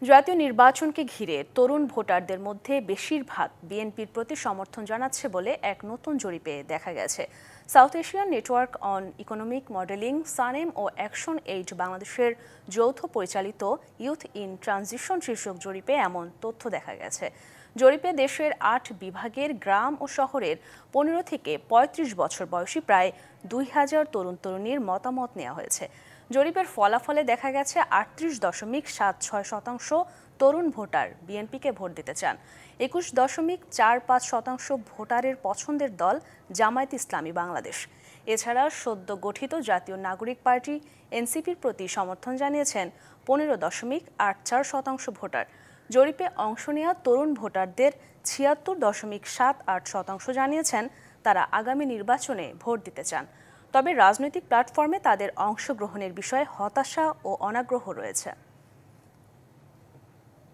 জাতীয় নির্বাচনকে ঘিরে তরুণ ভোটারদের মধ্যে বেশিরভাগ বিএনপির প্রতি সমর্থন জানাচ্ছে বলে এক নতুন জরিপে দেখা গেছে। South Asian Network on Economic Modelling, SANEM ও অ্যাকশন এইড বাংলাদেশের যৌথ পরিচালিত ইউথ ইন ট্রানজিশন শীর্ষক জরিপে এমন তথ্য দেখা গেছে। জরিপে দেশের ৮ বিভাগের গ্রাম ও শহরের ১৫ থেকে ৩৫ বছর বয়সী প্রায় ২,০০০ তরুণ তরুণীর মতামত নেওয়া হয়েছে। জরিপের ফলাফলে দেখা গেছে ৩৮.৭৬% তরুণ ভোটার বিএনপিকে ভোট দিতে চান। ২১.৪৫% ভোটারের পছন্দের দল জামায়াতে ইসলামী বাংলাদেশ। এছাড়া সদ্য গঠিত জাতীয় নাগরিক পার্টি এনসিপির প্রতি সমর্থন জানিয়েছেন ১৫.৮৪% ভোটার। জরিপে অংশ নেওয়া তরুণ ভোটারদের ৭৬.৭৮% জানিয়েছেন তারা আগামী নির্বাচনে ভোট দিতে চান। তবে রাজনৈতিক প্ল্যাটফর্মে তাদের অংশগ্রহণের বিষয়ে হতাশা ও অনাগ্রহ রয়েছে।